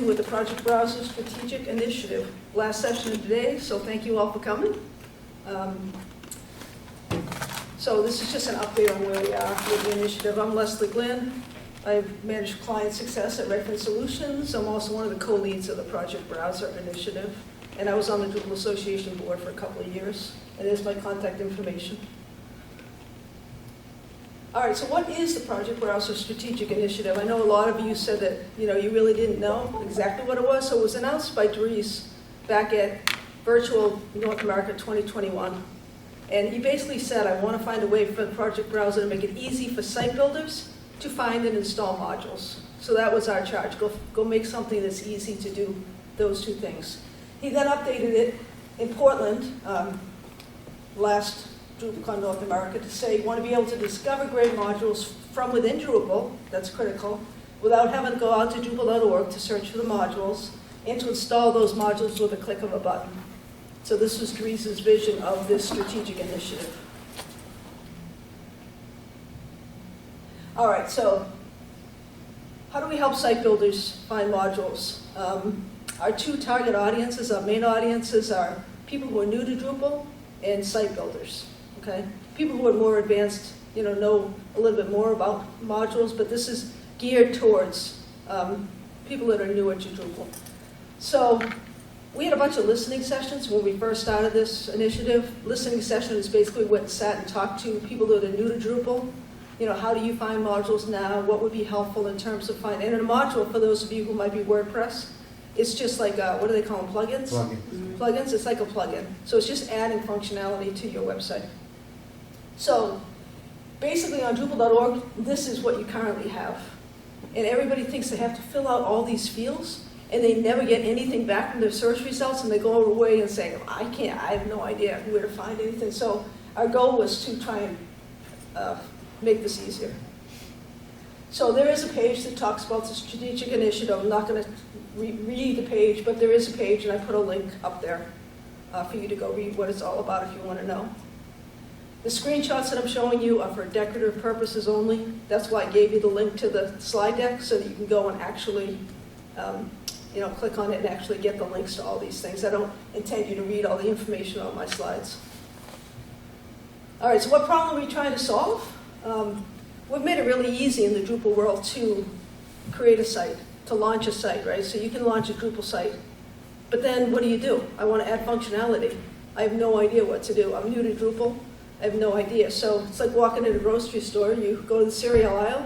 with the Project Browser Strategic Initiative. Last session of today, so thank you all for coming. So this is just an update on where we are with the initiative. I'm Glynn. I manage client success at Redfin Solutions. I'm also one of the co-leads of the Project Browser Initiative. And I was on the Drupal Association board for a couple of years. And there's my contact information. All right, so what is the Project Browser Strategic Initiative? I know a lot of you said that you really didn't know exactly what it was. So it was announced by Dries back at Virtual North America 2021. And he basically said, I want to find a way for the Project Browser to make it easy for site builders to find and install modules. So that was our charge. Go make something that's easy to do those two things. He then updated it in Portland last DrupalCon North America to say you want to be able to discover great modules from within Drupal, that's critical, without having to go out to Drupal.org to search for the modules, and to install those modules with a click of a button. So this was Dries' vision of this strategic initiative. All right, so how do we help site builders find modules? Our two target audiences, our main audiences, are people who are new to Drupal and site builders. Okay, people who are more advanced, know a little bit more about modules, but this is geared towards people that are newer to Drupal. So we had a bunch of listening sessions when we first started this initiative. Listening sessions basically went and sat and talked to people that are new to Drupal. How do you find modules now? What would be helpful in terms of finding? And a module, for those of you who might be WordPress, it's just like, what do they call them, plugins? Plugins, it's like a plugin. So it's just adding functionality to your website. So basically on Drupal.org, this is what you currently have. And everybody thinks they have to fill out all these fields, and they never get anything back from their search results, and they go away and say, I have no idea where to find anything. So our goal was to try and make this easier. So there is a page that talks about the strategic initiative. I'm not going to read the page, but there is a page, and I put a link up there for you to go read what it's all about if you want to know. The screenshots that I'm showing you are for decorative purposes only. That's why I gave you the link to the slide deck, so that you can go and actually click on it and actually get the links to all these things. I don't intend you to read all the information on my slides. All right, so what problem are we trying to solve? We've made it really easy in the Drupal world to create a site, to launch a site, right? So you can launch a Drupal site. But then what do? I want to add functionality. I have no idea what to do. I'm new to Drupal. I have no idea. So it's like walking in a grocery store. You go to the cereal aisle,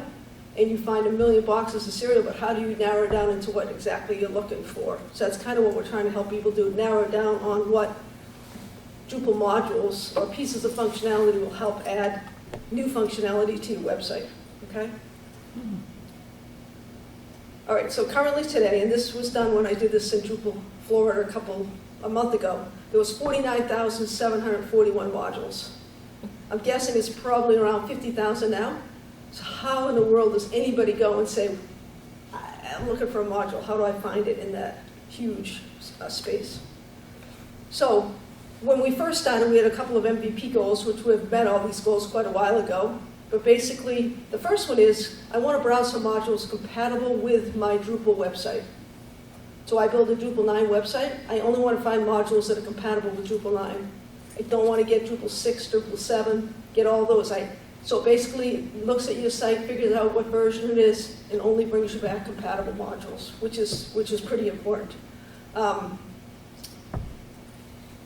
and you find a million boxes of cereal, but how do you narrow down into what exactly you're looking for? So that's kind of what we're trying to help people do, narrow down on what Drupal modules or pieces of functionality will help add new functionality to your website, okay? All right, so currently today, and this was done when I did this in Drupal, Florida a month ago, there was 49,741 modules. I'm guessing it's probably around 50,000 now. So how in the world does anybody go and say, I'm looking for a module, how do I find it in that huge space? So when we first started, we had a couple of MVP goals, which we've met all these goals quite a while ago. But basically, the first one is, I want to browse for modules compatible with my Drupal website. So I build a Drupal 9 website. I only want to find modules that are compatible with Drupal 9. I don't want to get Drupal 6, Drupal 7, get all those. So basically, it looks at your site, figures out what version it is, and only brings you back compatible modules, which is pretty important.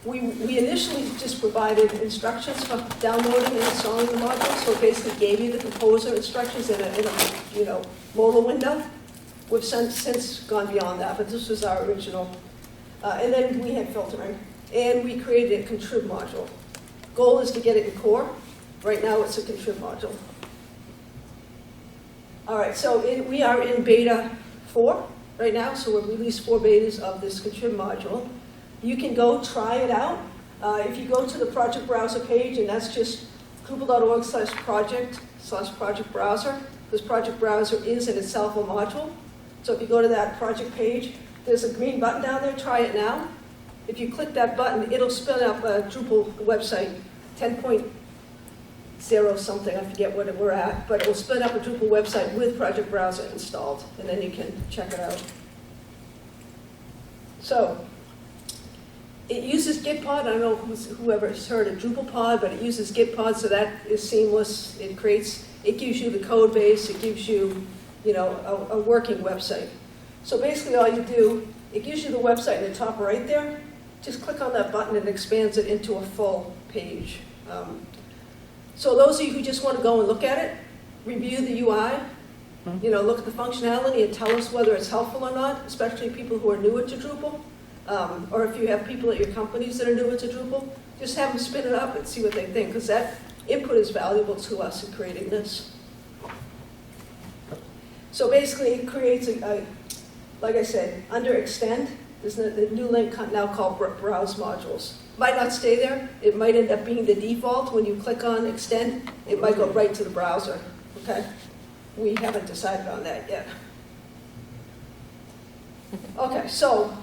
We initially just provided instructions for downloading and installing the module, so it basically gave you the composer instructions in a mobile window. We've since gone beyond that, but this was our original. And then we had filtering, and we created a contrib module. Goal is to get it in core. Right now it's a contrib module. All right, so we are in beta 4 right now, so we've released 4 betas of this contrib module. You can go try it out. If you go to the Project Browser page, and that's just drupal.org/project/project browser, because Project Browser is in itself a module. So if you go to that project page, there's a green button down there, try it now. If you click that button, it'll spin up a Drupal website, 10.0 something, I forget what we're at, but it will spin up a Drupal website with Project Browser installed, and then you can check it out. So it uses Gitpod. I don't know whoever's heard of Drupal pod, but it uses Gitpod, so that is seamless. It gives you the code base. It gives you, a working website. So basically all you do, it gives you the website in the top right there. Just click on that button and it expands it into a full page. So those of you who just want to go and look at it, review the UI, look at the functionality and tell us whether it's helpful or not, especially people who are newer to Drupal. Or if you have people at your companies that are newer to Drupal, just have them spin it up and see what they think, because that input is valuable to us in creating this. So basically it creates like I said, under Extend, there's a new link now called Browse Modules. Might not stay there. It might end up being the default. When you click on Extend, it might go right to the browser, okay? We haven't decided on that yet. Okay, so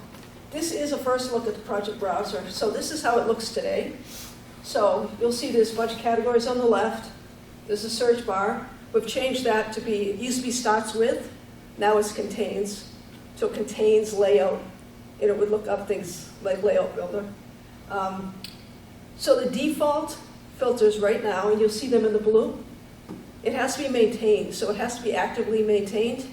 this is a first look at the project browser. So this is how it looks today. So you'll see there's a bunch of categories on the left. There's a search bar. We've changed that to be, it used to be starts with, now it's contains. So it contains layout, and it would look up things like Layout Builder. So the default filters right now, and you'll see them in the blue, it has to be maintained, so it has to be actively maintained.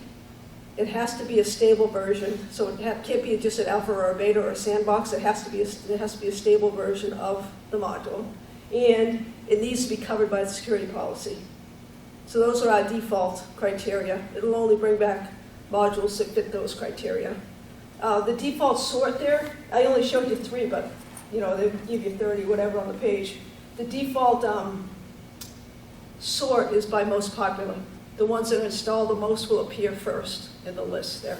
It has to be a stable version, so it can't be just an alpha or a beta or a sandbox. It has to be a stable version of the module, and it needs to be covered by the security policy. So those are our default criteria. It'll only bring back modules that fit those criteria. The default sort there, I only showed you 3, but they give you 30, whatever on the page. The default sort is by most popular. The ones that are installed the most will appear first in the list there.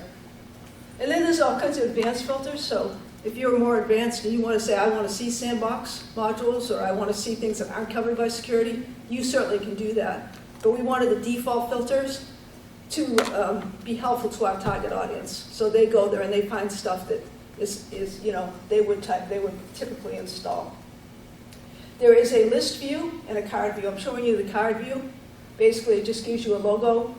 And then there's all kinds of advanced filters. So if you're more advanced and you want to say, I want to see sandbox modules, or I want to see things that aren't covered by security, you certainly can do that. But we wanted the default filters to be helpful to our target audience. So they go there and they find stuff that they would typically install. There is a list view and a card view. I'm showing you the card view. Basically, it just gives you a logo,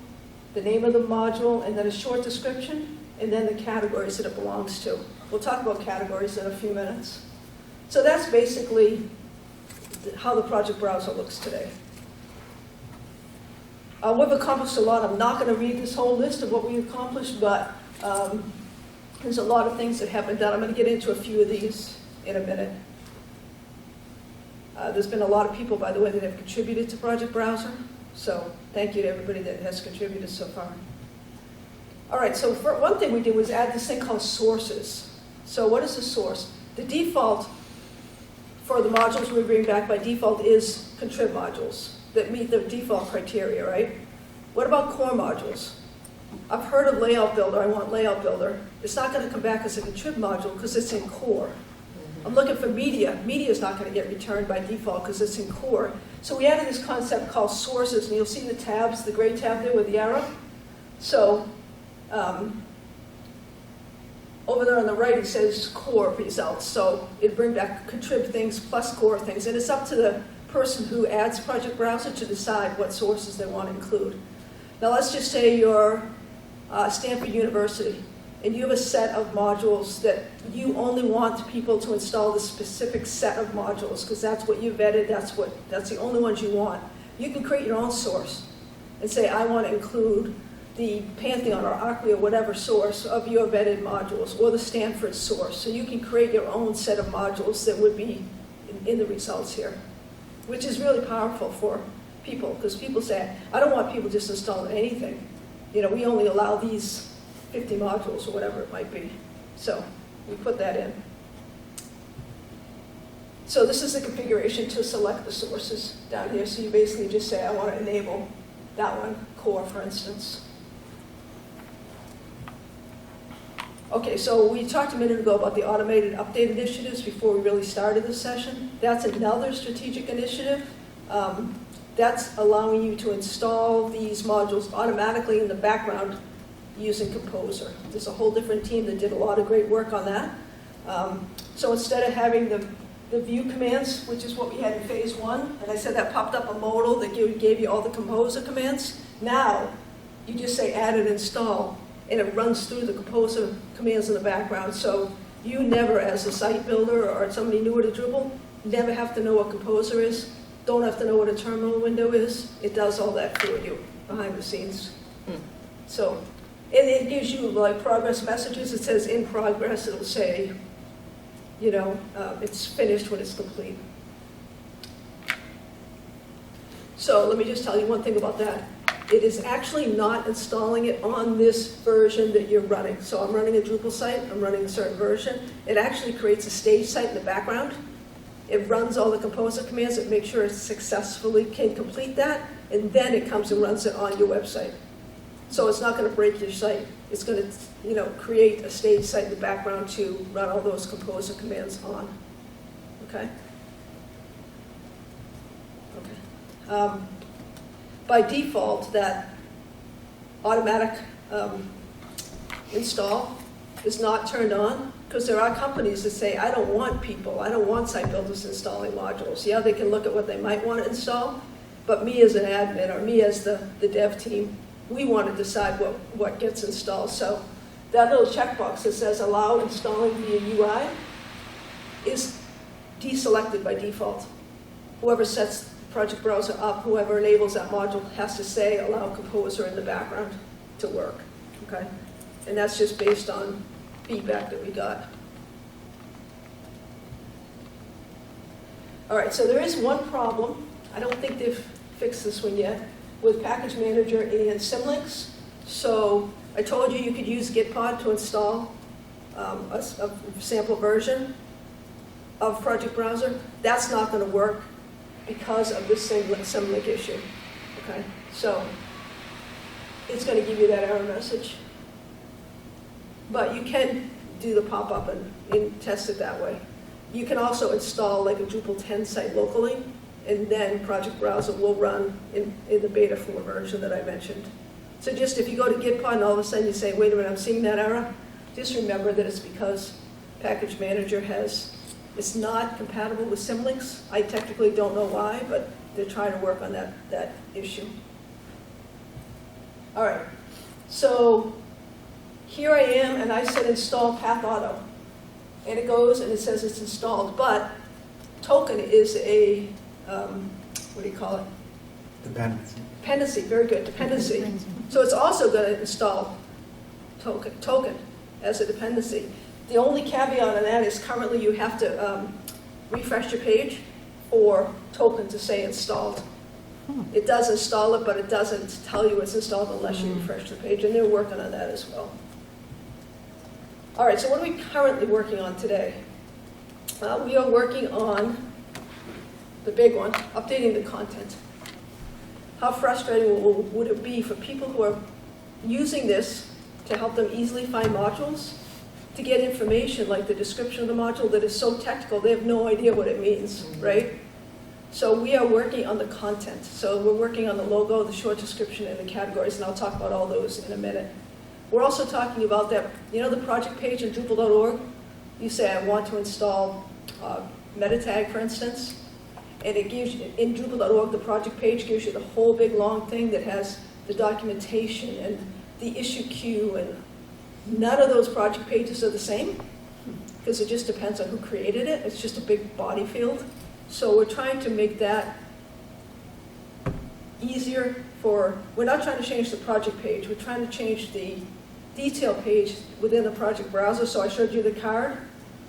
the name of the module, and then a short description, and then the categories that it belongs to. We'll talk about categories in a few minutes. So that's basically how the project browser looks today. We've accomplished a lot. I'm not going to read this whole list of what we accomplished, but there's a lot of things that have been done. I'm going to get into a few of these in a minute. There's been a lot of people, by the way, that have contributed to Project Browser. So thank you to everybody that has contributed so far. All right, so for one thing we did was add this thing called sources. So what is a source? The default for the modules we bring back by default is contrib modules that meet the default criteria, right? What about core modules? I've heard of Layout Builder. I want Layout Builder. It's not going to come back as a contrib module because it's in core. I'm looking for media. Media is not going to get returned by default because it's in core. So we added this concept called sources, and you'll see the tabs, the gray tab there with the arrow. So over there on the right, it says core results. So it brings back contrib things plus core things, and it's up to the person who adds Project Browser to decide what sources they want to include. Now let's just say you're Stanford University, and you have a set of modules that you only want people to install the specific set of modules because that's what you vetted, that's the only ones you want. You can create your own source and say, I want to include the Pantheon or Acquia, whatever source of your vetted modules, or the Stanford source. So you can create your own set of modules that would be in the results here, which is really powerful for people because people say, I don't want people just installing anything. We only allow these 50 modules or whatever it might be. So we put that in. So this is the configuration to select the sources down here. So you basically just say, I want to enable that one, core, for instance. Okay, so we talked a minute ago about the automated update initiatives before we really started this session. That's another strategic initiative. That's allowing you to install these modules automatically in the background using Composer. There's a whole different team that did a lot of great work on that. So instead of having the view commands, which is what we had in phase 1, and I said that popped up a modal that gave you all the Composer commands, now you just say add and install, and it runs through the Composer commands in the background. So you never, as a site builder or somebody newer to Drupal, never have to know what Composer is, don't have to know what a terminal window is. It does all that for you behind the scenes. So, and it gives you like progress messages. It says in progress. It'll say, you know, it's finished when it's complete. So let me just tell you one thing about that. It is actually not installing it on this version that you're running. So I'm running a Drupal site, I'm running a certain version. It actually creates a stage site in the background. It runs all the Composer commands, it makes sure it successfully can complete that, and then it comes and runs it on your website. So it's not going to break your site. It's going to, you know, create a stage site in the background to run all those Composer commands on. Okay? By default, that automatic install is not turned on because there are companies that say, I don't want people, I don't want site builders installing modules. Yeah, they can look at what they might want to install, but me as an admin or me as the dev team, we want to decide what gets installed. So that little checkbox that says allow installing via UI is deselected by default. Whoever sets project browser up, whoever enables that module has to say allow Composer in the background to work, okay? And that's just based on feedback that we got. All right, so there is one problem. I don't think they've fixed this one yet with Package Manager and Symlinks. So I told you you could use Gitpod to install a sample version of Project Browser. That's not going to work because of this symlink issue, okay? So it's going to give you that error message. But you can do the pop-up and test it that way. You can also install like a Drupal 10 site locally, and then Project Browser will run in the beta 4 version that I mentioned. So just if you go to Gitpod and all of a sudden you say, wait a minute, I'm seeing that error, just remember that it's because Package Manager it's not compatible with Symlinks. I technically don't know why, but they're trying to work on that issue. All right, so here I am, and I said install Path Auto. And it goes and it says it's installed, but token is a, what do you call it? Dependency, very good, dependency. So it's also going to install token as a dependency. The only caveat on that is currently you have to refresh your page for token to say installed. It does install it, but it doesn't tell you it's installed unless you refresh the page, and they're working on that as well. All right, so what are we currently working on today? We are working on the big one, updating the content. How frustrating would it be for people who are using this to help them easily find modules, to get information like the description of the module that is so technical they have no idea what it means, right? So we are working on the content. So we're working on the logo, the short description, and the categories, and I'll talk about all those in a minute. We're also talking about that, you know the project page in Drupal.org? You say, I want to install meta tag, for instance, and it gives you, in Drupal.org, the project page gives you the whole big long thing that has the documentation and the issue queue, and none of those project pages are the same because it just depends on who created it. It's just a big body field. So we're trying to make that easier we're not trying to change the project page, we're trying to change the detail page within the project browser. So I showed you the card.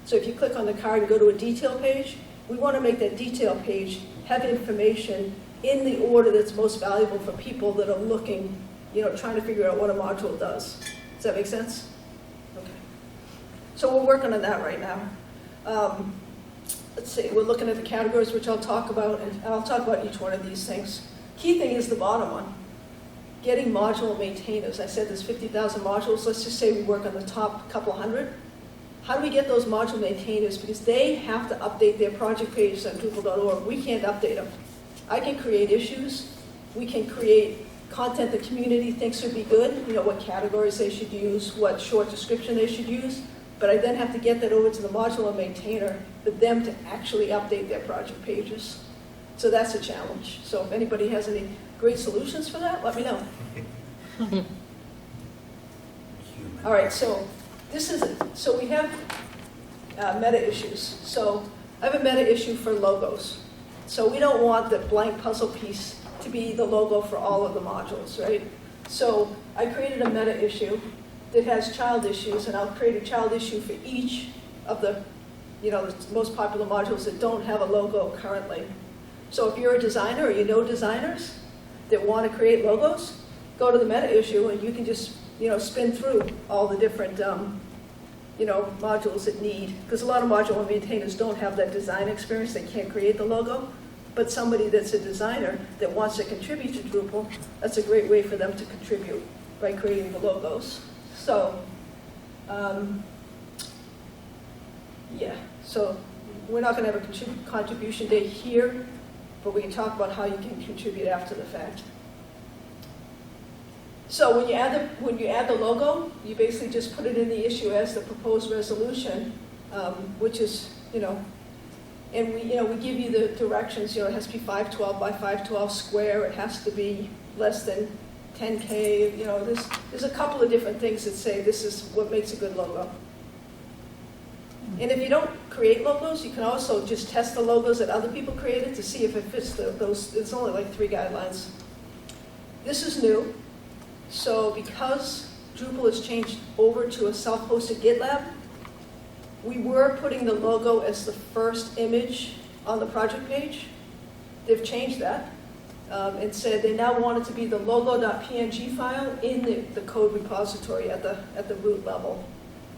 So if you click on the card and go to a detail page, we want to make that detail page have information in the order that's most valuable for people that are looking, trying to figure out what a module does. Does that make sense? Okay. So we're working on that right now. Let's see, we're looking at the categories, which I'll talk about, and I'll talk about each one of these things. Key thing is the bottom one, getting module maintainers. I said there's 50,000 modules. Let's just say we work on the top couple hundred. How do we get those module maintainers? Because they have to update their project pages on Drupal.org. We can't update them. I can create issues. We can create content the community thinks would be good, what categories they should use, what short description they should use. But I then have to get that over to the modular maintainer for them to actually update their project pages. So that's a challenge. So if anybody has any great solutions for that, let me know. All right, so this is it. So we have meta issues. So I have a meta issue for logos. So we don't want the blank puzzle piece to be the logo for all of the modules, right? So I created a meta issue that has child issues, and I'll create a child issue for each of the, the most popular modules that don't have a logo currently. So if you're a designer or you know designers that want to create logos, go to the meta issue and you can just, spin through all the different, modules that need, because a lot of module maintainers don't have that design experience, they can't create the logo, but somebody that's a designer that wants to contribute to Drupal, that's a great way for them to contribute by creating the logos. So, so we're not going to have a contribution day here, but we can talk about how you can contribute after the fact. So when you add the logo, you basically just put it in the issue as the proposed resolution, which is, and we give you the directions. It has to be 512 by 512 square. It has to be less than 10K. There's a couple of different things that say this is what makes a good logo. And if you don't create logos, you can also just test the logos that other people created to see if it fits those. It's only like 3 guidelines. This is new. So because Drupal has changed over to a self-hosted GitLab, we were putting the logo as the first image on the project page. They've changed that and said they now want it to be the logo.png file in the code repository at the root level.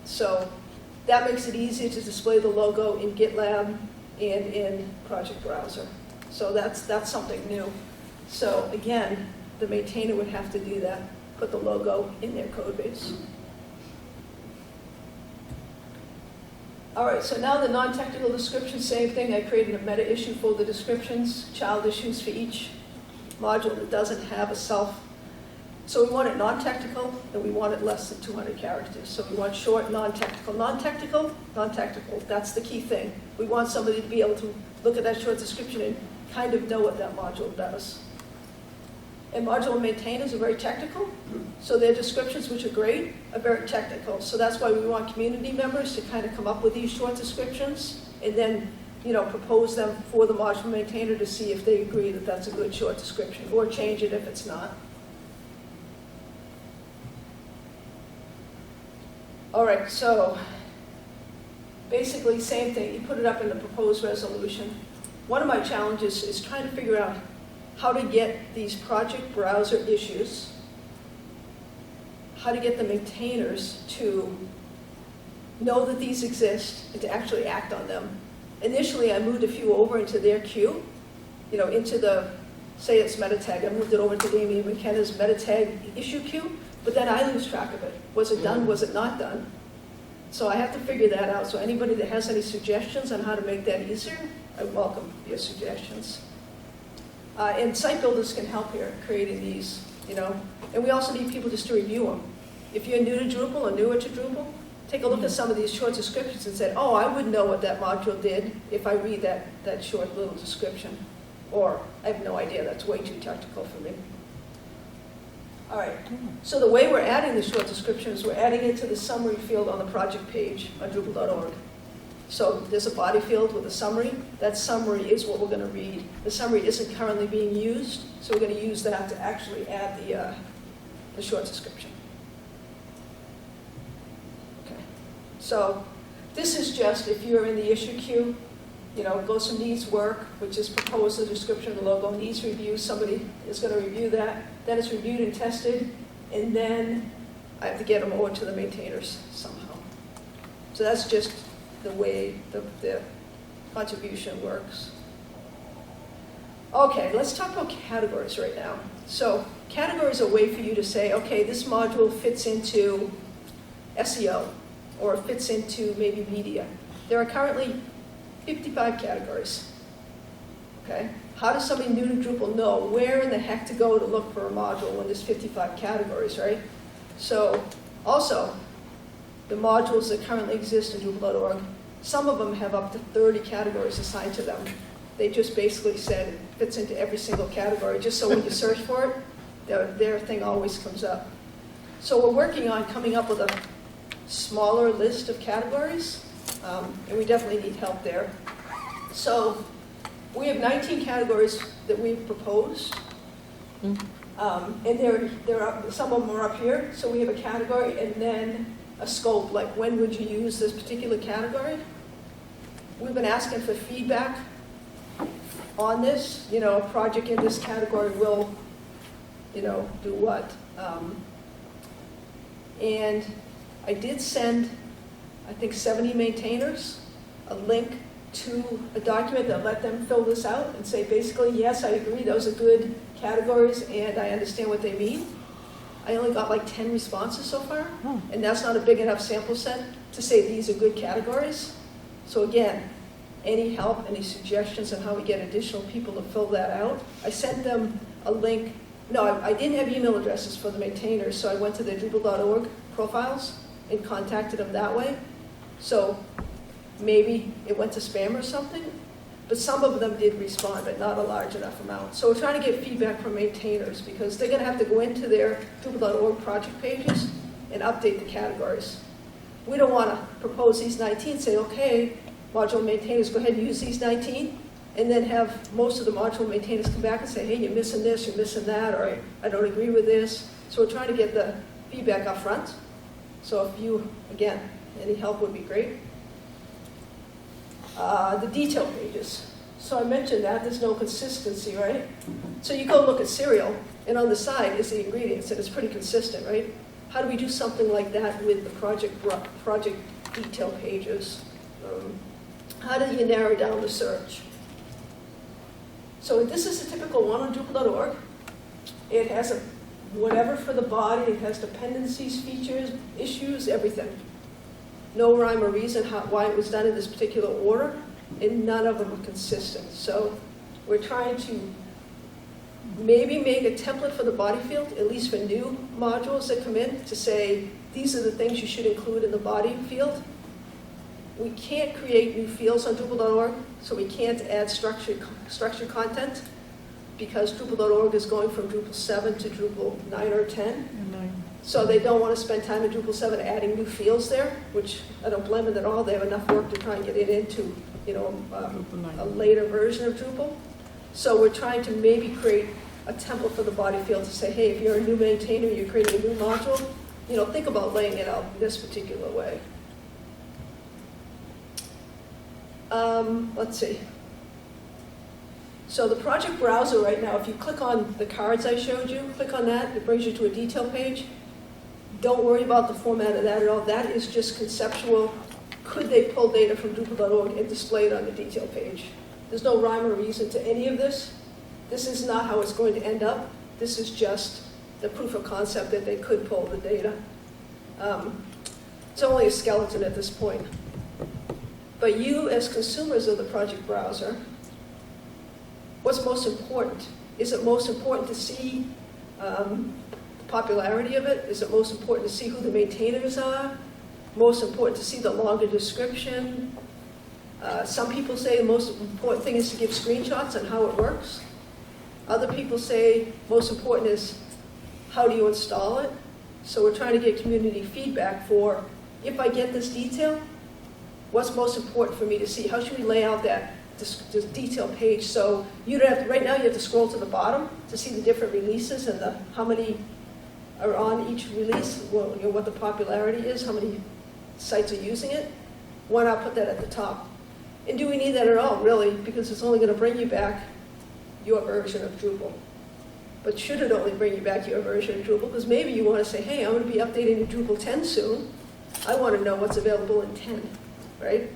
So that makes it easier to display the logo in GitLab and in Project Browser. So that's something new. So again, the maintainer would have to do that, put the logo in their code base. All right, so now the non-technical description, same thing. I created a meta issue for the descriptions, child issues for each module that doesn't have a self. So we want it non-technical, and we want it less than 200 characters. So we want short, non-technical. Non-technical, non-technical, that's the key thing. We want somebody to be able to look at that short description and kind of know what that module does. And module maintainers are very technical, so their descriptions, which are great, are very technical. So that's why we want community members to kind of come up with these short descriptions and then, propose them for the module maintainer to see if they agree that that's a good short description, or change it if it's not. All right, so basically same thing. You put it up in the proposed resolution. One of my challenges is trying to figure out how to get these project browser issues, how to get the maintainers to know that these exist and to actually act on them. Initially, I moved a few over into their queue, into the, say it's meta tag. I moved it over to Damian McKenna's meta tag issue queue, but then I lose track of it. Was it done? Was it not done? So I have to figure that out. So anybody that has any suggestions on how to make that easier, I welcome your suggestions. And site builders can help here creating these, And we also need people just to review them. If you're new to Drupal or newer to Drupal, take a look at some of these short descriptions and say, oh, I would know what that module did if I read that short little description. Or, I have no idea, that's way too technical for me. All right, so the way we're adding the short descriptions, we're adding it to the summary field on the project page on Drupal.org. So there's a body field with a summary. That summary is what we're going to read. The summary isn't currently being used, so we're going to use that to actually add the short description. Okay. So this is just if you're in the issue queue, goes from needs work, which is propose the description of the logo, needs review, somebody is going to review that. Then it's reviewed and tested, and then I have to get them over to the maintainers somehow. So that's just the way the contribution works. Okay, let's talk about categories right now. So categories are a way for you to say, okay, this module fits into SEO, or fits into maybe media. There are currently 55 categories. Okay? How does somebody new to Drupal know where in the heck to go to look for a module when there's 55 categories, right? So also, the modules that currently exist in Drupal.org, some of them have up to 30 categories assigned to them. They just basically said it fits into every single category, just so when you search for it, their thing always comes up. So we're working on coming up with a smaller list of categories. And we definitely need help there. So we have 19 categories that we've proposed. And some of them are up here. So we have a category and then a scope, like when would you use this particular category? We've been asking for feedback on this. You know, a project in this category will, you know, do what? And I did send, I think, 70 maintainers a link to a document that let them fill this out and say, basically, yes, I agree, those are good categories, and I understand what they mean. I only got like 10 responses so far, and that's not a big enough sample set to say these are good categories. So again, any help, any suggestions on how we get additional people to fill that out? I sent them a link. No, I didn't have email addresses for the maintainers, so I went to their Drupal.org profiles and contacted them that way. So maybe it went to spam or something, but some of them did respond, but not a large enough amount. So we're trying to get feedback from maintainers because they're going to have to go into their Drupal.org project pages and update the categories. We don't want to propose these 19, say, okay, module maintainers, go ahead and use these 19, and then have most of the module maintainers come back and say, hey, you're missing this, you're missing that, or I don't agree with this. So we're trying to get the feedback up front. So if you, again, any help would be great. The detail pages. So I mentioned that there's no consistency, right? So you go look at cereal, and on the side is the ingredients, and it's pretty consistent, right? How do we do something like that with the project detail pages? How do you narrow down the search? So this is a typical one on Drupal.org. It has a whatever for the body. It has dependencies, features, issues, everything. No rhyme or reason why it was done in this particular order, and none of them are consistent. So we're trying to maybe make a template for the body field, at least for new modules that come in, to say, these are the things you should include in the body field. We can't create new fields on Drupal.org, so we can't add structured content, because Drupal.org is going from Drupal 7 to Drupal 9 or 10. So they don't want to spend time in Drupal 7 adding new fields there, which I don't blame them at all. They have enough work to try and get it into, you know, a later version of Drupal. So we're trying to maybe create a template for the body field to say, hey, if you're a new maintainer, you're creating a new module, you know, think about laying it out this particular way. Let's see. So the project browser right now, if you click on the cards I showed you, click on that, it brings you to a detail page. Don't worry about the format of that at all. That is just conceptual. Could they pull data from Drupal.org and display it on the detail page? There's no rhyme or reason to any of this. This is not how it's going to end up. This is just the proof of concept that they could pull the data. It's only a skeleton at this point. But you, as consumers of the project browser, what's most important? Is it most important to see the popularity of it? Is it most important to see who the maintainers are? Most important to see the longer description? Some people say the most important thing is to give screenshots on how it works. Other people say most important is how do you install it? So we're trying to get community feedback for, if I get this detail, what's most important for me to see? How should we lay out that this detail page? So you don't have to, right now you have to scroll to the bottom to see the different releases and how many are on each release, well, you know, what the popularity is, how many sites are using it. Why not put that at the top? And do we need that at all, really? Because it's only going to bring you back your version of Drupal. But should it only bring you back your version of Drupal? Because maybe you want to say, hey, I'm going to be updating to Drupal 10 soon. I want to know what's available in 10, right?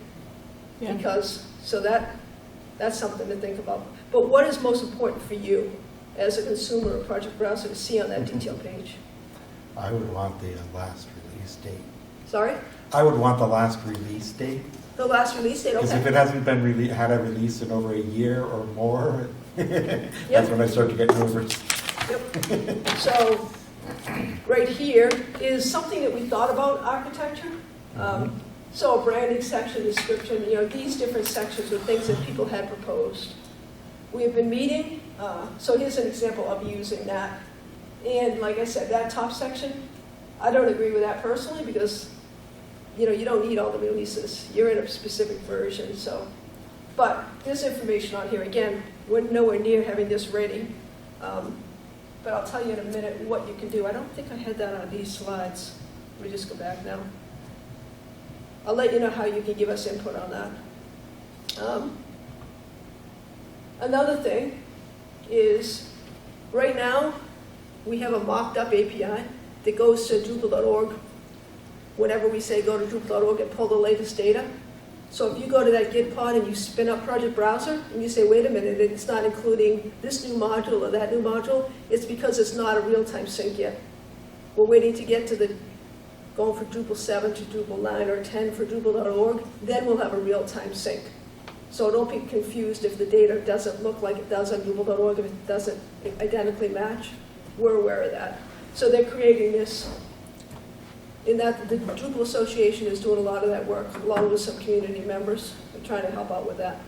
Yeah. Because, so that's something to think about. But what is most important for you as a consumer of Project Browser to see on that detail page? I would want the last release date. Sorry? I would want the last release date. The last release date, okay. Because if it hasn't been had a release in over a year or more, that's when I start to get nervous. Yep. So right here is something that we thought about architecture. So a branding section, description, you know, these different sections were things that people had proposed. We have been meeting, so here's an example of using that. And like I said, that top section, I don't agree with that personally because you don't need all the releases. You're in a specific version, so. But there's information on here. Again, we're nowhere near having this ready. But I'll tell you in a minute what you can do. I don't think I had that on these slides. Let me just go back now. I'll let you know how you can give us input on that. Another thing is, right now, we have a mocked up API that goes to Drupal.org whenever we say go to Drupal.org and pull the latest data. So if you go to that Git pod and you spin up Project Browser and you say, wait a minute, it's not including this new module or that new module, it's because it's not a real-time sync yet. We're waiting to get to the, going from Drupal 7 to Drupal 9 or 10 for Drupal.org, then we'll have a real-time sync. So don't be confused if the data doesn't look like it does on Drupal.org, if it doesn't identically match. We're aware of that. So they're creating this. In that, the Drupal Association is doing a lot of that work, along with some community members. We're trying to help out with that.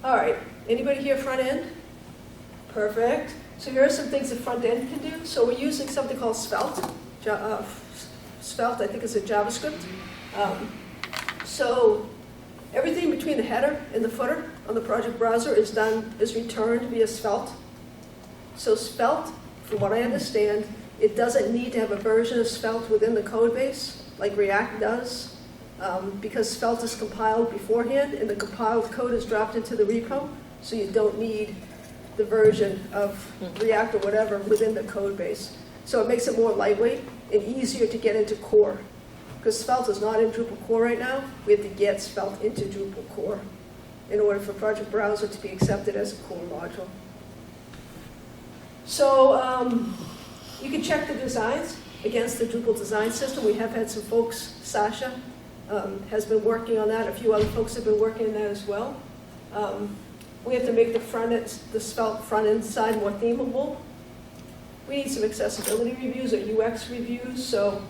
All right, anybody here front end? Perfect. So here are some things that front end can do. So we're using something called Svelte. Svelte, I think, is a JavaScript. So everything between the header and the footer on the project browser is returned via Svelte. So Svelte, from what I understand, it doesn't need to have a version of Svelte within the code base, like React does, because Svelte is compiled beforehand, and the compiled code is dropped into the repo, so you don't need the version of React or whatever within the code base. So it makes it more lightweight and easier to get into core. Because Svelte is not in Drupal core right now, we have to get Svelte into Drupal core in order for Project Browser to be accepted as a core module. So you can check the designs against the Drupal design system. We have had some folks, Sasha has been working on that. A few other folks have been working on that as well. We have to make the Svelte front end side more themable. We need some accessibility reviews or UX reviews. So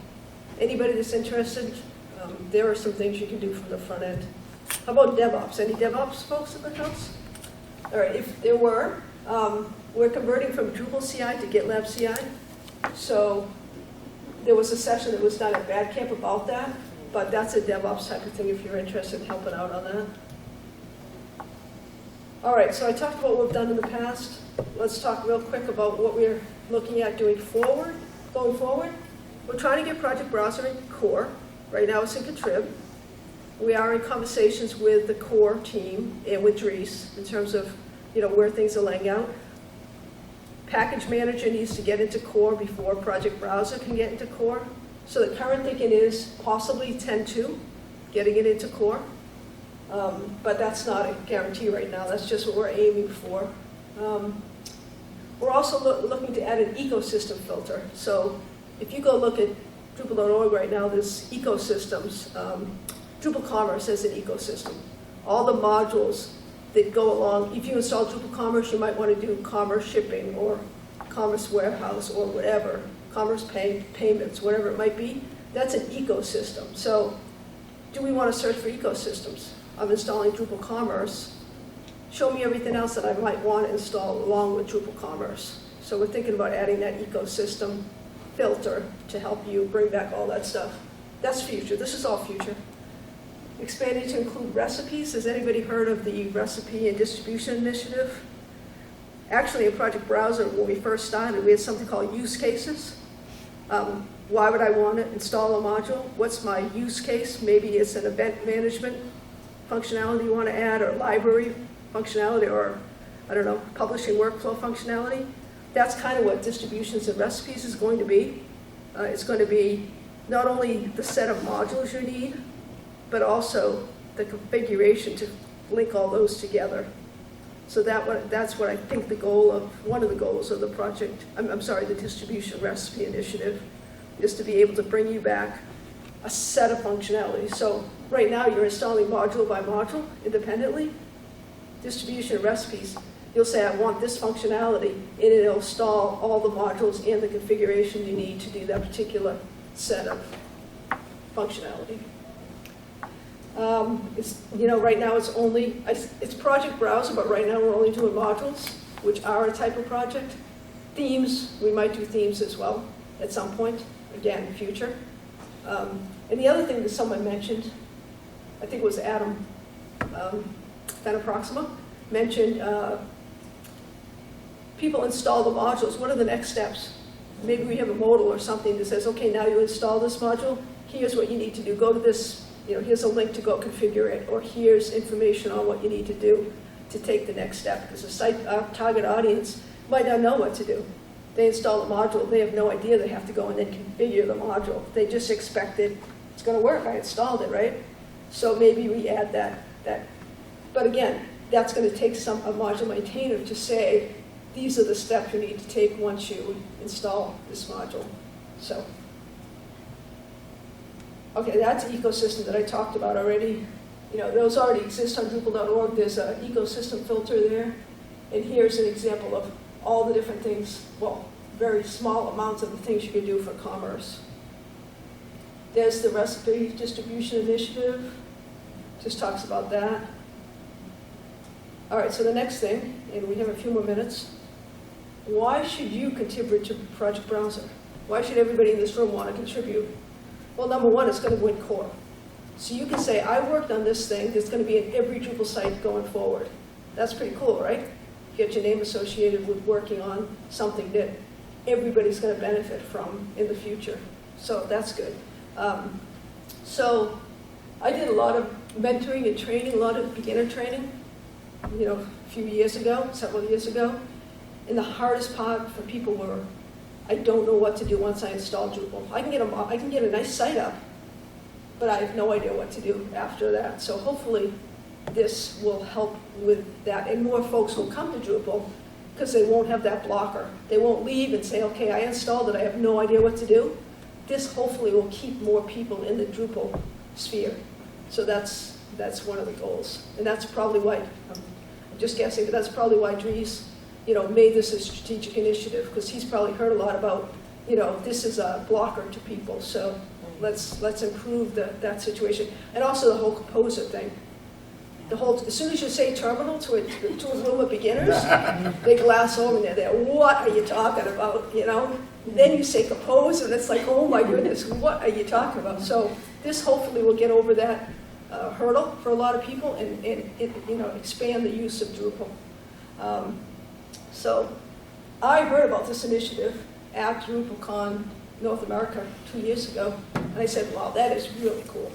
anybody that's interested, there are some things you can do from the front end. How about DevOps? Any DevOps folks in the house? All right, if there were, we're converting from Drupal CI to GitLab CI. So there was a session that was done at Badcamp about that, but that's a DevOps type of thing if you're interested in helping out on that. All right, so I talked about what we've done in the past. Let's talk real quick about what we're looking at going forward. We're trying to get Project Browser in core. Right now it's in contrib. We are in conversations with the core team and with Dries in terms of where things are laying out. Package Manager needs to get into core before Project Browser can get into core. So the current thinking is possibly 10.2, getting it into core. But that's not a guarantee right now. That's just what we're aiming for. We're also looking to add an ecosystem filter. So if you go look at Drupal.org right now, there's ecosystems. Drupal Commerce is an ecosystem. All the modules that go along, if you install Drupal Commerce, you might want to do Commerce Shipping or Commerce Warehouse or whatever, Commerce Payments, whatever it might be. That's an ecosystem. So do we want to search for ecosystems? I'm installing Drupal Commerce. Show me everything else that I might want to install along with Drupal Commerce. So we're thinking about adding that ecosystem filter to help you bring back all that stuff. That's future. This is all future. Expanding to include recipes. Has anybody heard of the Recipe and Distribution Initiative? Actually, in Project Browser, when we first started, we had something called use cases. Why would I want to install a module? What's my use case? Maybe it's an event management functionality you want to add, or library functionality, or, I don't know, publishing workflow functionality. That's kind of what distributions and recipes is going to be. It's going to be not only the set of modules you need, but also the configuration to link all those together. So that's what I think one of the goals of the project, the distribution recipe initiative, is to be able to bring you back a set of functionality. So right now you're installing module by module independently. Distribution recipes, you'll say, I want this functionality, and it'll install all the modules and the configuration you need to do that particular set of functionality. Right now it's Project Browser, but right now we're only doing modules, which are a type of project. Themes, we might do themes as well at some point. again, future. And the other thing that someone mentioned, I think it was Adam, Fan Proxima, mentioned people install the modules. What are the next steps? Maybe we have a modal or something that says, okay, now you install this module, here's what you need to do. Go to this, here's a link to go configure it, or here's information on what you need to do to take the next step. Because the site, our target audience might not know what to do. They install the module, they have no idea they have to go and then configure the module. They just expect it, it's going to work, I installed it, right? So maybe we add that. But again, that's going to take a module maintainer to say, these are the steps you need to take once you install this module. So, okay, that's the ecosystem that I talked about already. Those already exist on Drupal.org. There's an ecosystem filter there. And here's an example of all the different things, well, very small amounts of the things you can do for commerce. There's the recipe distribution initiative. Just talks about that. All right, so the next thing, and we have a few more minutes. Why should you contribute to Project Browser? Why should everybody in this room want to contribute? Well, number one, it's going to win core. So you can say, I worked on this thing that's going to be in every Drupal site going forward. That's pretty cool, right? Get your name associated with working on something that everybody's going to benefit from in the future. So that's good. So I did a lot of mentoring and training, a lot of beginner training, a few years ago, several years ago. And the hardest part for people were, I don't know what to do once I install Drupal. I can get a nice site up, but I have no idea what to do after that. So hopefully this will help with that, and more folks will come to Drupal because they won't have that blocker. They won't leave and say, okay, I installed it, I have no idea what to do. This hopefully will keep more people in the Drupal sphere. So that's one of the goals. And that's probably why, I'm just guessing, but that's probably why Dries made this a strategic initiative, because he's probably heard a lot about, this is a blocker to people. So let's improve that situation. And also the whole composer thing. As soon as you say terminal to a room of beginners, they glass over and they're, what are you talking about, Then you say compose, and it's like, oh my goodness, what are you talking about? So this hopefully will get over that hurdle for a lot of people and expand the use of Drupal. So I heard about this initiative at DrupalCon North America 2 years ago, and I said, wow, that is really cool.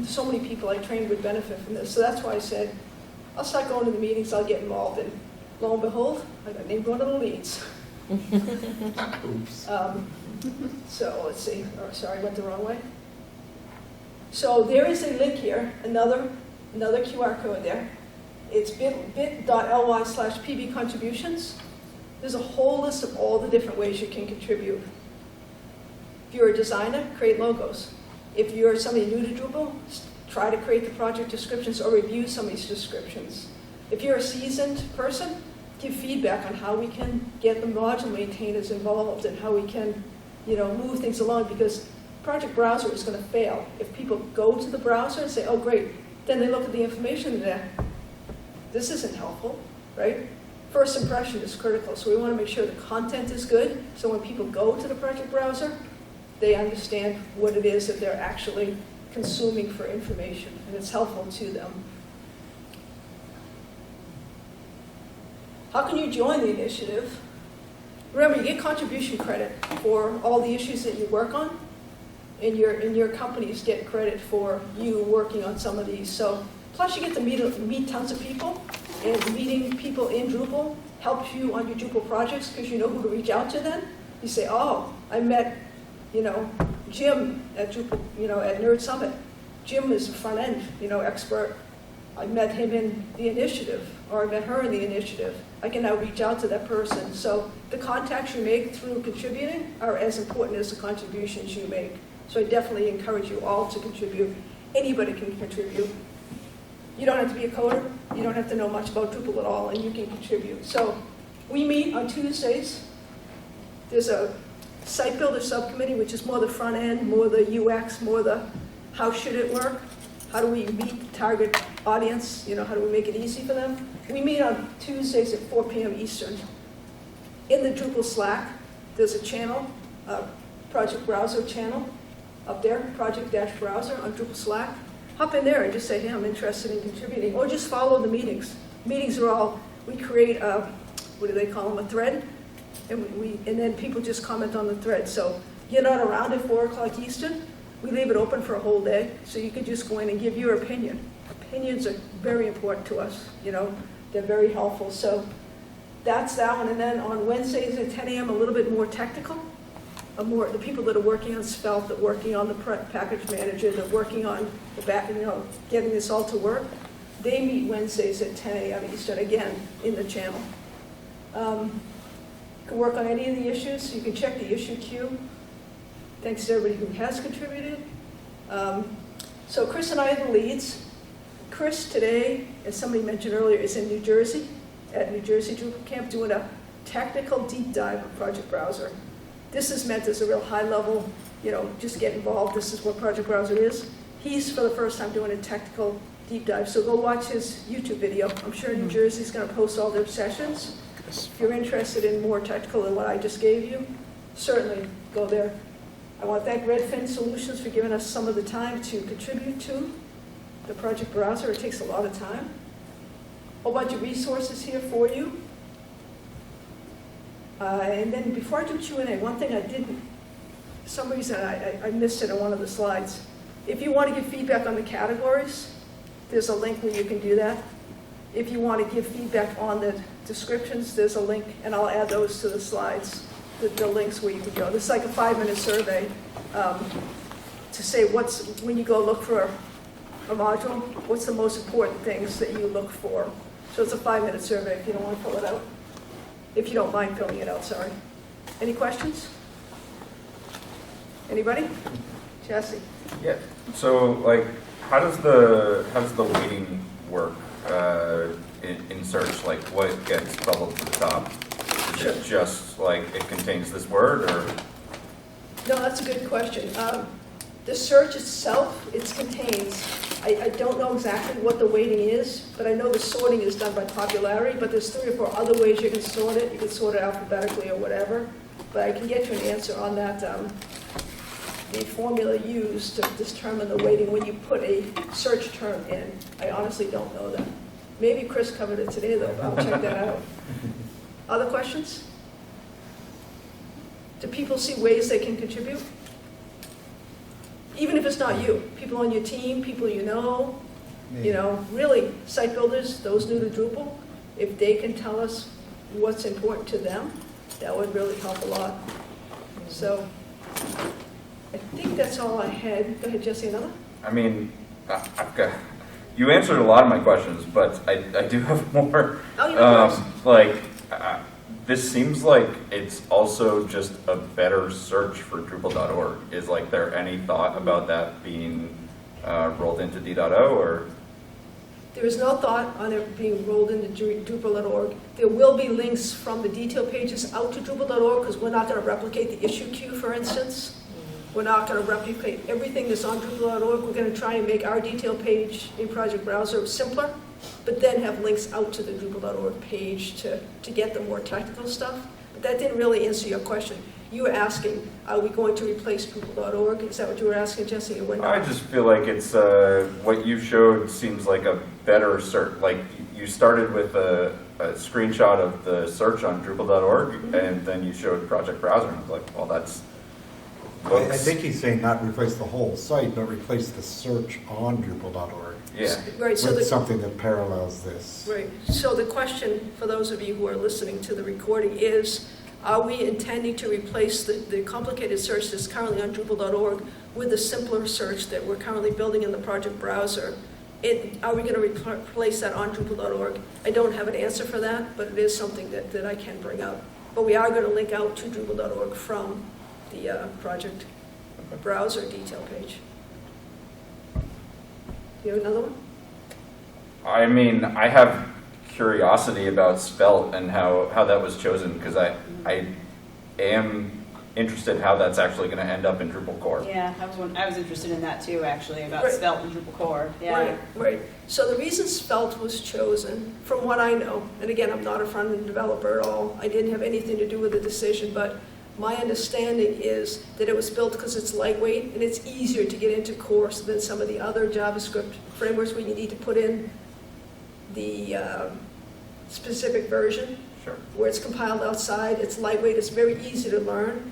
So many people I trained would benefit from this. So that's why I said, I'll start going to the meetings, I'll get involved. And lo and behold, I got named one of the leads. Oops. So let's see. Oh, sorry, I went the wrong way. So there is a link here, another QR code there. It's bit.ly/pbcontributions. There's a whole list of all the different ways you can contribute. If you're a designer, create logos. If you're somebody new to Drupal, try to create the project descriptions or review some of these descriptions. If you're a seasoned person, give feedback on how we can get the module maintainers involved and how we can, move things along, because Project Browser is going to fail. If people go to the browser and say, oh great, then they look at the information there. This isn't helpful, right? First impression is critical, so we want to make sure the content is good, so when people go to the project browser, they understand what it is that they're actually consuming for information, and it's helpful to them. How can you join the initiative? Remember, you get contribution credit for all the issues that you work on, and your companies get credit for you working on some of these. So, plus you get to meet tons of people, and meeting people in Drupal helps you on your Drupal projects because you know who to reach out to then. You say, oh, I met, Jim at Drupal, at Nerd Summit. Jim is a front end, expert. I met him in the initiative, or I met her in the initiative. I can now reach out to that person. So the contacts you make through contributing are as important as the contributions you make. So I definitely encourage you all to contribute. Anybody can contribute. You don't have to be a coder. You don't have to know much about Drupal at all, and you can contribute. So we meet on Tuesdays. There's a site builder subcommittee, which is more the front end, more the UX, more the how should it work? How do we meet the target audience? How do we make it easy for them? We meet on Tuesdays at 4 p.m. Eastern. In the Drupal Slack, there's a channel, Project Browser channel up there, Project-Browser on Drupal Slack. Hop in there and just say, hey, I'm interested in contributing, or just follow the meetings. Meetings are all, we create a, what do they call them, a thread, and then people just comment on the thread. So you're not around at 4 o'clock Eastern, we leave it open for a whole day, so you can just go in and give your opinion. Opinions are very important to us, you know, they're very helpful. So that's that one, and then on Wednesdays at 10 a.m., a little bit more technical. The people that are working on Svelte, that are working on the package manager, that are working on the back, you know, getting this all to work, they meet Wednesdays at 10 a.m. Eastern, again, in the channel. You can work on any of the issues. You can check the issue queue. Thanks to everybody who has contributed. So Chris and I are the leads. Chris today, as somebody mentioned earlier, is in New Jersey, at New Jersey Drupal Camp, doing a technical deep dive of Project Browser. This is meant as a real high level, you know, just get involved. This is what Project Browser is. He's, for the first time, doing a technical deep dive. So go watch his YouTube video. I'm sure New Jersey's going to post all their sessions. If you're interested in more technical than what I just gave you, certainly go there. I want to thank Redfin Solutions for giving us some of the time to contribute to the Project Browser. It takes a lot of time. A whole bunch of resources here for you. And then before I do Q&A, one thing I didn't, for some reason I missed it on one of the slides. If you want to give feedback on the categories, there's a link where you can do that. If you want to give feedback on the descriptions, there's a link, and I'll add those to the slides, the links where you can go. This is like a 5-minute survey to say when you go look for a module, what's the most important things that you look for. So it's a 5-minute survey if you don't want to fill it out. If you don't mind filling it out, sorry. Any questions? Anybody? Jesse? Yeah. So, like, how does the weighting work in search? Like, what gets bubbled to the top? Is Sure. it just like it contains this word, or? No, that's a good question. The search itself, it contains, I don't know exactly what the weighting is, but I know the sorting is done by popularity, but there's 3 or 4 other ways you can sort it. You can sort it alphabetically or whatever, but I can get you an answer on that. The formula used to determine the weighting when you put a search term in, I honestly don't know that. Maybe Chris covered it today, though, but I'll check that out. Other questions? Do people see ways they can contribute? Even if it's not you, people on your team, people you know, really site builders, those new to Drupal, if they can tell us what's important to them, that would really help a lot. So I think that's all I had. Go ahead, Jesse, another? I mean, you answered a lot of my questions, but I do have more. Oh, you know This seems like it's also just a better search for Drupal.org. Is like there any thought about that being rolled into D.O, or? There is no thought on it being rolled into Drupal.org. There will be links from the detail pages out to Drupal.org because we're not going to replicate the issue queue, for instance. We're not going to replicate everything that's on Drupal.org. We're going to try and make our detail page in Project Browser simpler, but then have links out to the Drupal.org page to get the more technical stuff. But that didn't really answer your question. You were asking, are we going to replace Drupal.org? Is that what you were asking, Jesse? Or I just feel like it's what you showed seems like a better search. Like you started with a screenshot of the search on Drupal.org, and then you showed Project Browser, and I was like, well, that's. I think he's saying not replace the whole site, but replace the search on Drupal.org. Yeah. Right, so with something that parallels this. Right. So the question for those of you who are listening to the recording is, are we intending to replace the complicated search that's currently on Drupal.org with the simpler search that we're currently building in the Project Browser? Are we going to replace that on Drupal.org? I don't have an answer for that, but it is something that I can bring up. But we are going to link out to Drupal.org from the Project Browser detail page. You have another one? I mean, I have curiosity about Svelte and how that was chosen, because I am interested how that's actually going to end up in Drupal core. Yeah, I was interested in that too, actually, about Right. Svelte and Drupal core. Yeah. Right. So the reason Svelte was chosen, from what I know, and again, I'm not a front-end developer at all, I didn't have anything to do with the decision, but My understanding is that it was built because it's lightweight and it's easier to get into core than some of the other JavaScript frameworks where you need to put in the specific version. Sure. Where it's compiled outside, it's lightweight, it's very easy to learn.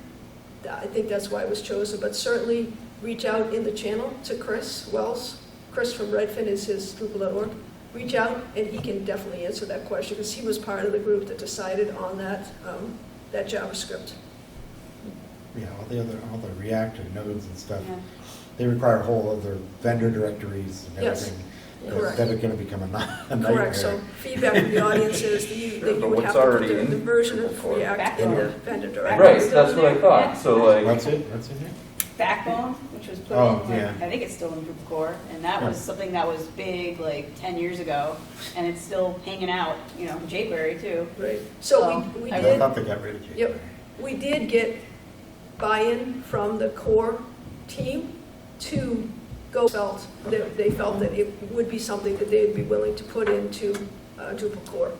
I think that's why it was chosen, but certainly reach out in the channel to Chris Wells. Chris from Redfin is his Drupal.org. Reach out and he can definitely answer that question because he was part of the group that decided on that JavaScript. Yeah, all the reactive nodes and stuff, Yeah. they require whole other vendor directories and Yes. everything. Correct. That are gonna become a nightmare. Correct, so feedback from the audience is that you Sure, but would what's have to put already the in version of Drupal core? React in the vendor Right. directory. Right, that's what I thought, so like. What's it? What's in there? Backbone, which was put Oh, in, like, yeah. I think it's still in Drupal core, and that was Yeah. something that was big like 10 years ago, and it's still hanging out, you know, jQuery too. Right, so we I I did, thought they got rid of it. Yep. we did get buy-in from the core team to go felt. They felt that it would be something that they'd be willing to put into Drupal core.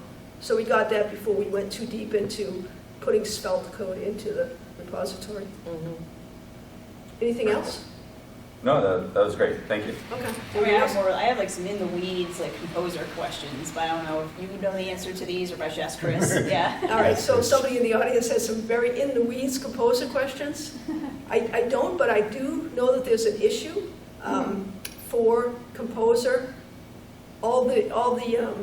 So we got that before we went too deep into putting Svelte code into the repository. Anything else? No, that was great, thank you. Okay. I mean, I have like some in the weeds, like composer questions, but I don't know if you know the answer to these or if I should ask Chris. Yeah. All right, so somebody in the audience has some very in-the-weeds composer questions. I don't, but I do know that there's an issue for composer. All the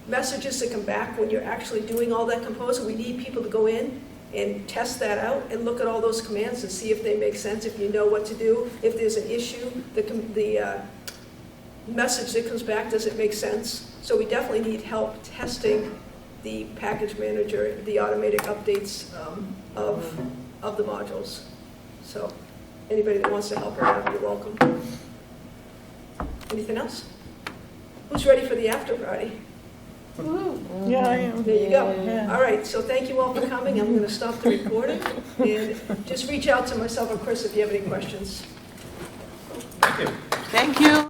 messages that come back when you're actually doing all that composer, we need people to go in and test that out and look at all those commands and see if they make sense, if you know what to do. If there's an issue, the message that comes back, does it make sense? So we definitely need help testing the package manager, the automatic updates of the modules. So anybody that wants to help her out, you're welcome. Anything else? Who's ready for the after party? Yeah, I am. There you go. Yeah. All right, so thank you all for coming. I'm going to stop the recording. And just reach out to myself or Chris if you have any questions. Thank you. Thank you.